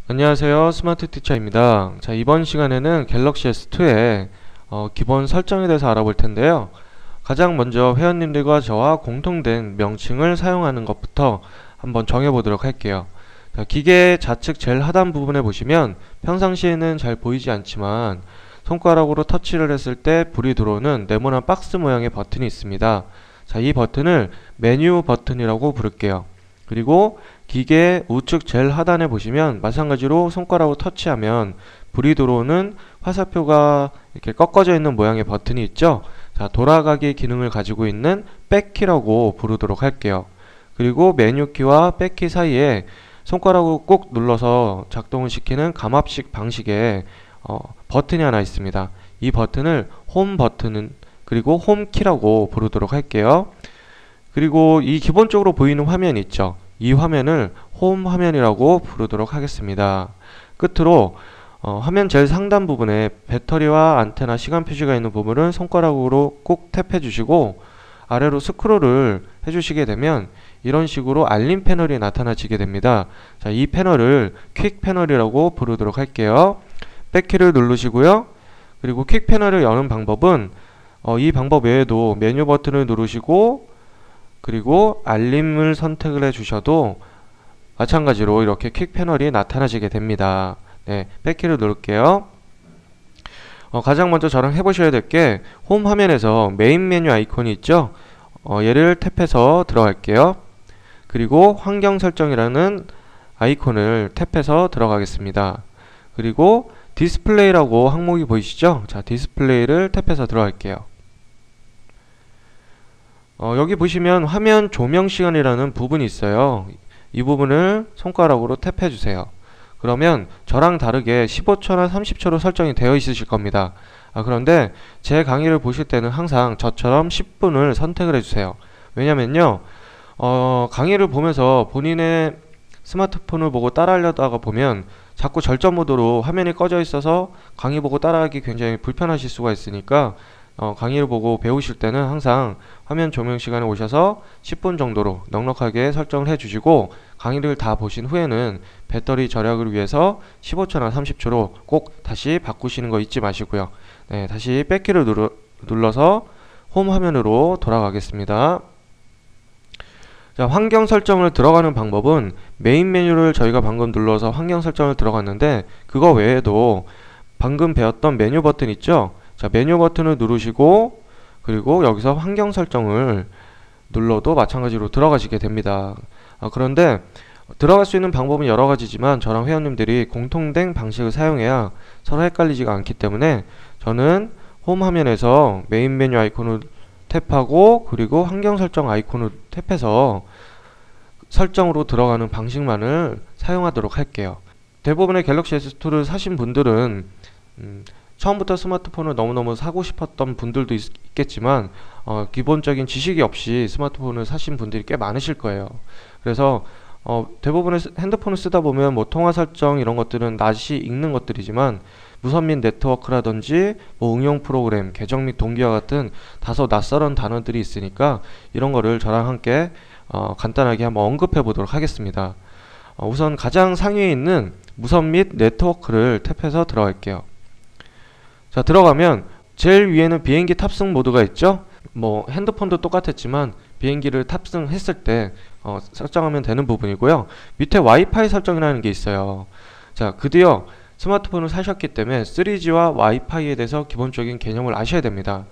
안녕하세요. 스마트 티처입니다. 자, 이번 시간에는 갤럭시 S2의 기본 설정에 대해서 알아볼 텐데요. 가장 먼저 회원님들과 저와 공통된 명칭을 사용하는 것부터 한번 정해보도록 할게요. 자, 기계 좌측 제일 하단 부분에 보시면 평상시에는 잘 보이지 않지만 손가락으로 터치를 했을 때 불이 들어오는 네모난 박스 모양의 버튼이 있습니다. 자, 이 버튼을 메뉴 버튼이라고 부를게요. 그리고 기계 우측 제일 하단에 보시면 마찬가지로 손가락으로 터치하면 불이 들어오는 화살표가 이렇게 꺾어져 있는 모양의 버튼이 있죠. 자, 돌아가기 기능을 가지고 있는 백키라고 부르도록 할게요. 그리고 메뉴키와 백키 사이에 손가락으로 꾹 눌러서 작동을 시키는 감압식 방식의 버튼이 하나 있습니다. 이 버튼을 홈 버튼은 그리고 홈키라고 부르도록 할게요. 그리고 이 기본적으로 보이는 화면 있죠. 이 화면을 홈 화면이라고 부르도록 하겠습니다. 끝으로 화면 제일 상단 부분에 배터리와 안테나 시간 표시가 있는 부분을 손가락으로 꼭 탭해 주시고 아래로 스크롤을 해주시게 되면 이런 식으로 알림 패널이 나타나지게 됩니다. 자, 이 패널을 퀵 패널이라고 부르도록 할게요. 백키를 누르시고요. 그리고 퀵 패널을 여는 방법은 이 방법 외에도 메뉴 버튼을 누르시고 그리고 알림을 선택을 해주셔도 마찬가지로 이렇게 퀵 패널이 나타나지게 됩니다. 네, 백키를 누를게요. 가장 먼저 저랑 해보셔야 될 게 홈 화면에서 메인 메뉴 아이콘이 있죠. 얘를 탭해서 들어갈게요. 그리고 환경 설정이라는 아이콘을 탭해서 들어가겠습니다. 그리고 디스플레이라고 항목이 보이시죠? 자, 디스플레이를 탭해서 들어갈게요. 여기 보시면 화면 조명 시간이라는 부분이 있어요. 이 부분을 손가락으로 탭해 주세요. 그러면 저랑 다르게 15초나 30초로 설정이 되어 있으실 겁니다. 그런데 제 강의를 보실 때는 항상 저처럼 10분을 선택을 해주세요. 왜냐면요, 강의를 보면서 본인의 스마트폰을 보고 따라하려다가 보면 자꾸 절전 모드로 화면이 꺼져 있어서 강의 보고 따라하기 굉장히 불편하실 수가 있으니까 강의를 보고 배우실 때는 항상 화면 조명 시간에 오셔서 10분 정도로 넉넉하게 설정을 해주시고 강의를 다 보신 후에는 배터리 절약을 위해서 15초나 30초로 꼭 다시 바꾸시는 거 잊지 마시고요. 네, 다시 백키를 눌러서 홈 화면으로 돌아가겠습니다. 자, 환경 설정을 들어가는 방법은 메인 메뉴를 저희가 방금 눌러서 환경 설정을 들어갔는데 그거 외에도 방금 배웠던 메뉴 버튼 있죠? 자, 메뉴 버튼을 누르시고 그리고 여기서 환경 설정을 눌러도 마찬가지로 들어가시게 됩니다. 그런데 들어갈 수 있는 방법은 여러 가지지만 저랑 회원님들이 공통된 방식을 사용해야 서로 헷갈리지가 않기 때문에 저는 홈 화면에서 메인 메뉴 아이콘을 탭하고 그리고 환경 설정 아이콘을 탭해서 설정으로 들어가는 방식만을 사용하도록 할게요. 대부분의 갤럭시 S2를 사신 분들은 처음부터 스마트폰을 너무너무 사고 싶었던 분들도 있겠지만 기본적인 지식이 없이 스마트폰을 사신 분들이 꽤 많으실 거예요. 그래서 대부분의 핸드폰을 쓰다 보면 뭐 통화 설정 이런 것들은 낯이 익는 것들이지만 무선 및 네트워크라든지 뭐 응용 프로그램, 계정 및 동기화 같은 다소 낯설은 단어들이 있으니까 이런 거를 저랑 함께 간단하게 한번 언급해 보도록 하겠습니다. 우선 가장 상위에 있는 무선 및 네트워크를 탭해서 들어갈게요. 자, 들어가면 제일 위에는 비행기 탑승 모드가 있죠. 뭐 핸드폰도 똑같았지만 비행기를 탑승했을 때 설정하면 되는 부분이고요. 밑에 와이파이 설정이라는 게 있어요. 자, 드디어 스마트폰을 사셨기 때문에 3G와 와이파이에 대해서 기본적인 개념을 아셔야 됩니다.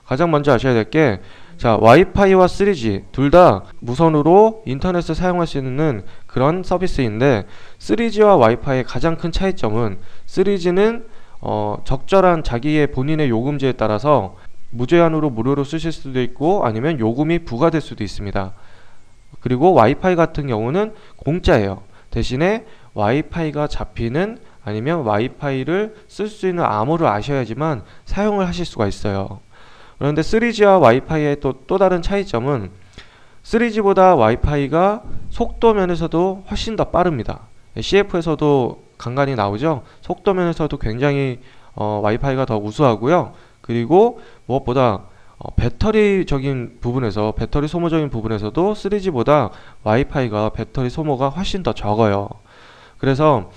가장 먼저 아셔야 될 게 자, 와이파이와 3G 둘 다 무선으로 인터넷을 사용할 수 있는 그런 서비스인데 3G와 와이파이의 가장 큰 차이점은 3G는 적절한 자기의 본인의 요금제에 따라서 무제한으로 무료로 쓰실 수도 있고 아니면 요금이 부과될 수도 있습니다. 그리고 와이파이 같은 경우는 공짜예요. 대신에 와이파이가 잡히는 아니면 와이파이를 쓸 수 있는 암호를 아셔야지만 사용을 하실 수가 있어요. 그런데 3G와 와이파이의 또 다른 차이점은 3G보다 와이파이가 속도 면에서도 훨씬 더 빠릅니다. CF에서도 간간히 나오죠. 속도 면에서도 굉장히 와이파이가 더 우수하고요. 그리고 무엇보다 배터리적인 부분에서 배터리 소모적인 부분에서도 3G보다 와이파이가 배터리 소모가 훨씬 더 적어요. 그래서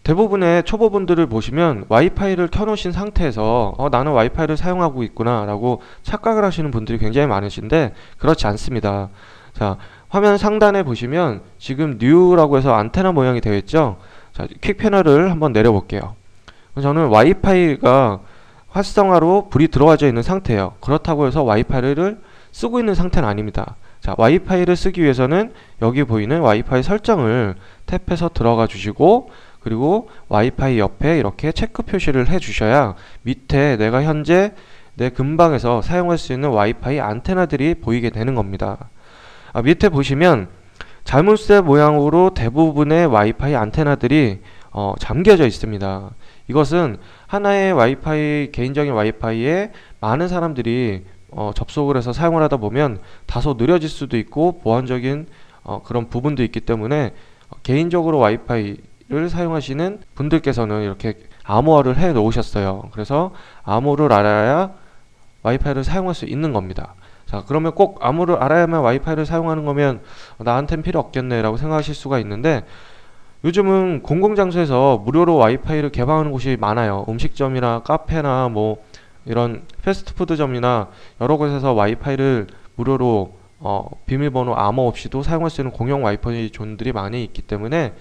대부분의 초보분들을 보시면 와이파이를 켜놓으신 상태에서 나는 와이파이를 사용하고 있구나 라고 착각을 하시는 분들이 굉장히 많으신데 그렇지 않습니다. 자, 화면 상단에 보시면 지금 New라고 해서 안테나 모양이 되어 있죠. 자, 퀵 패널을 한번 내려볼게요. 저는 와이파이가 활성화로 불이 들어와져 있는 상태예요. 그렇다고 해서 와이파이를 쓰고 있는 상태는 아닙니다. 자, 와이파이를 쓰기 위해서는 여기 보이는 와이파이 설정을 탭해서 들어가 주시고, 그리고 와이파이 옆에 이렇게 체크 표시를 해 주셔야 밑에 내가 현재 내 근방에서 사용할 수 있는 와이파이 안테나들이 보이게 되는 겁니다. 밑에 보시면 자물쇠 모양으로 대부분의 와이파이 안테나들이 잠겨져 있습니다. 이것은 하나의 와이파이, 개인적인 와이파이에 많은 사람들이 접속을 해서 사용을 하다 보면 다소 느려질 수도 있고 보안적인 그런 부분도 있기 때문에 개인적으로 와이파이를 사용하시는 분들께서는 이렇게 암호화를 해 놓으셨어요. 그래서 암호를 알아야 와이파이를 사용할 수 있는 겁니다. 자, 그러면 꼭 암호를 알아야만 와이파이를 사용하는 거면 나한텐 필요 없겠네 라고 생각하실 수가 있는데, 요즘은 공공장소에서 무료로 와이파이를 개방하는 곳이 많아요. 음식점이나 카페나 뭐 이런 패스트푸드점이나 여러 곳에서 와이파이를 무료로 비밀번호 암호 없이도 사용할 수 있는 공용 와이파이 존들이 많이 있기 때문에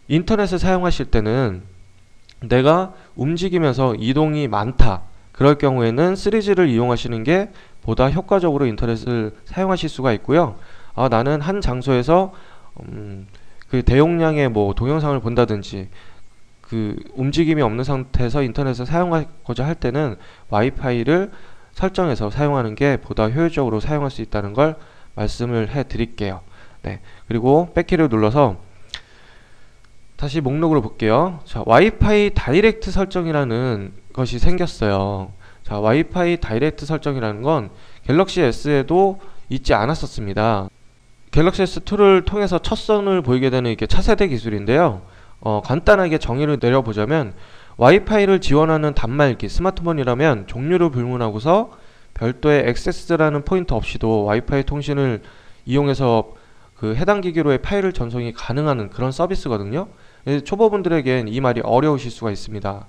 인터넷을 사용하실 때는 내가 움직이면서 이동이 많다, 그럴 경우에는 3G를 이용하시는 게 보다 효과적으로 인터넷을 사용하실 수가 있고요. 나는 한 장소에서 그 대용량의 뭐 동영상을 본다든지 그 움직임이 없는 상태에서 인터넷을 사용하고자 할 때는 와이파이를 설정해서 사용하는 게 보다 효율적으로 사용할 수 있다는 걸 말씀을 해 드릴게요. 네. 그리고 백키를 눌러서 다시 목록으로 볼게요. 자, 와이파이 다이렉트 설정이라는 것이 생겼어요. 자, 와이파이 다이렉트 설정이라는 건 갤럭시 S에도 있지 않았었습니다. 갤럭시 S2를 통해서 첫 선을 보이게 되는 이게 차세대 기술인데요. 간단하게 정의를 내려보자면 와이파이를 지원하는 단말기, 스마트폰이라면 종류를 불문하고서 별도의 액세스라는 포인트 없이도 와이파이 통신을 이용해서 그 해당 기기로의 파일을 전송이 가능한 그런 서비스거든요. 초보분들에겐 이 말이 어려우실 수가 있습니다.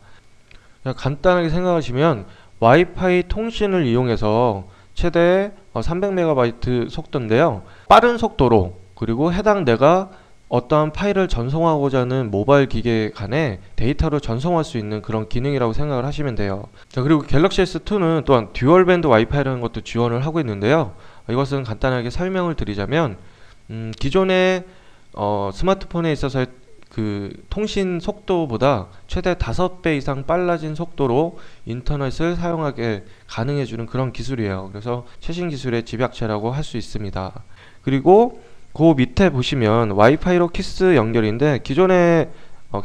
그냥 간단하게 생각하시면 와이파이 통신을 이용해서 최대 300MB 속도인데요. 빠른 속도로, 그리고 해당 내가 어떠한 파일을 전송하고자 하는 모바일 기계 간에 데이터를 전송할 수 있는 그런 기능이라고 생각을 하시면 돼요. 자, 그리고 갤럭시 S2는 또한 듀얼 밴드 와이파이라는 것도 지원을 하고 있는데요. 이것은 간단하게 설명을 드리자면 기존의 스마트폰에 있어서의 그 통신 속도보다 최대 5배 이상 빨라진 속도로 인터넷을 사용하게 가능해주는 그런 기술이에요. 그래서 최신 기술의 집약체라고 할 수 있습니다. 그리고 그 밑에 보시면 와이파이로 키스 연결인데, 기존의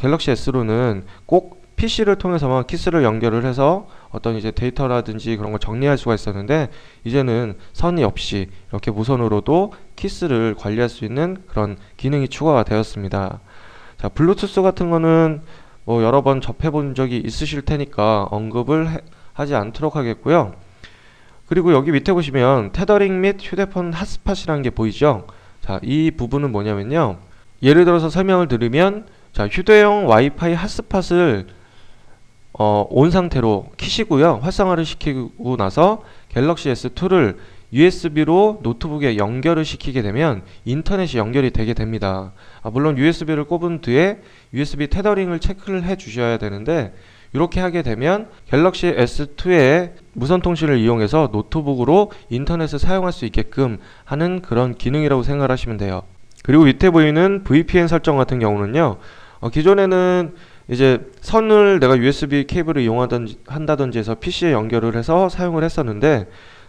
갤럭시 S로는 꼭 PC를 통해서만 키스를 연결을 해서 어떤 이제 데이터라든지 그런 걸 정리할 수가 있었는데, 이제는 선이 없이 이렇게 무선으로도 키스를 관리할 수 있는 그런 기능이 추가가 되었습니다. 자, 블루투스 같은 거는 뭐 여러 번 접해 본 적이 있으실 테니까 언급을 하지 않도록 하겠고요. 그리고 여기 밑에 보시면 테더링 및 휴대폰 핫스팟이라는 게 보이죠? 자, 이 부분은 뭐냐면요, 예를 들어서 설명을 드리면, 자, 휴대용 와이파이 핫스팟을 온 상태로 키시고요, 활성화를 시키고 나서 갤럭시 S2를 USB로 노트북에 연결을 시키게 되면 인터넷이 연결이 되게 됩니다. 물론 USB를 꼽은 뒤에 USB 테더링을 체크를 해 주셔야 되는데, 이렇게 하게 되면 갤럭시 S2의 무선 통신을 이용해서 노트북으로 인터넷을 사용할 수 있게끔 하는 그런 기능이라고 생각을 하시면 돼요. 그리고 밑에 보이는 VPN 설정 같은 경우는요, 기존에는 이제 선을 내가 USB 케이블을 이용한다든지 해서 PC에 연결을 해서 사용을 했었는데,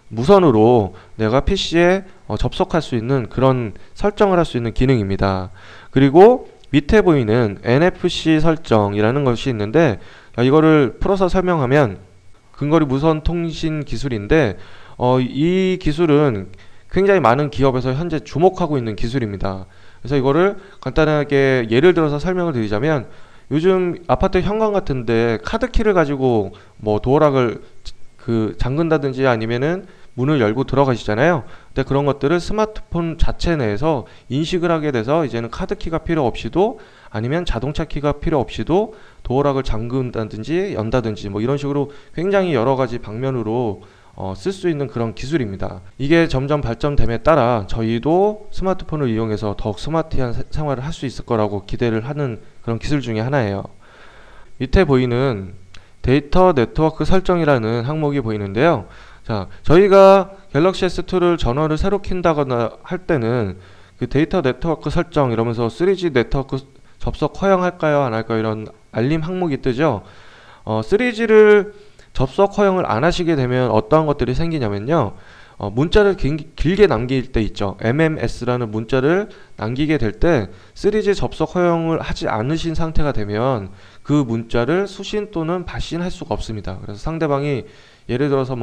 무선으로 내가 PC에 접속할 수 있는 그런 설정을 할 수 있는 기능입니다. 그리고 밑에 보이는 NFC 설정이라는 것이 있는데, 이거를 풀어서 설명하면 근거리 무선 통신 기술인데, 이 기술은 굉장히 많은 기업에서 현재 주목하고 있는 기술입니다. 그래서 이거를 간단하게 예를 들어서 설명을 드리자면, 요즘 아파트 현관 같은데 카드키를 가지고 뭐 도어락을 잠근다든지 아니면은 문을 열고 들어가시잖아요. 근데 그런 것들을 스마트폰 자체 내에서 인식을 하게 돼서 이제는 카드키가 필요 없이도, 아니면 자동차 키가 필요 없이도 도어락을 잠근다든지 연다든지 뭐 이런 식으로 굉장히 여러 가지 방면으로 쓸 수 있는 그런 기술입니다. 이게 점점 발전됨에 따라 저희도 스마트폰을 이용해서 더욱 스마트한 생활을 할 수 있을 거라고 기대를 하는 그런 기술 중에 하나예요. 밑에 보이는 데이터 네트워크 설정이라는 항목이 보이는데요. 자, 저희가 갤럭시 S2를 전원을 새로 킨다거나 할 때는 그 데이터 네트워크 설정 이러면서 3G 네트워크 접속 허용할까요 안 할까요 이런 알림 항목이 뜨죠. 3G를 접속 허용을 안 하시게 되면 어떠한 것들이 생기냐면요. 문자를 길게 남길 때 있죠. MMS라는 문자를 남기게 될 때 3G 접속 허용을 하지 않으신 상태가 되면 그 문자를 수신 또는 발신할 수가 없습니다. 그래서 상대방이 예를 들어서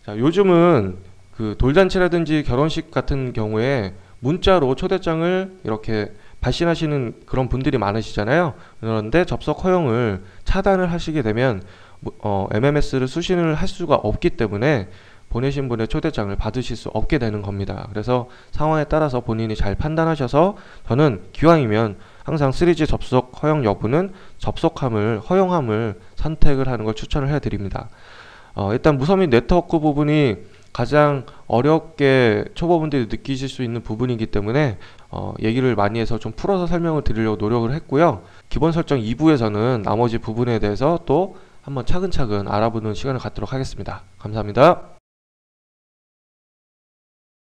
자, 요즘은 그 돌잔치라든지 결혼식 같은 경우에 문자로 초대장을 이렇게 발신하시는 그런 분들이 많으시잖아요. 그런데 접속 허용을 차단을 하시게 되면 MMS를 수신을 할 수가 없기 때문에 보내신 분의 초대장을 받으실 수 없게 되는 겁니다. 그래서 상황에 따라서 본인이 잘 판단하셔서, 저는 기왕이면 항상 3G 접속 허용 여부는 허용함을 선택을 하는 걸 추천을 해드립니다. 일단 무선 및 네트워크 부분이 가장 어렵게 초보분들이 느끼실 수 있는 부분이기 때문에 얘기를 많이 해서 좀 풀어서 설명을 드리려고 노력을 했고요. 기본 설정 2부에서는 나머지 부분에 대해서 또 한번 차근차근 알아보는 시간을 갖도록 하겠습니다. 감사합니다.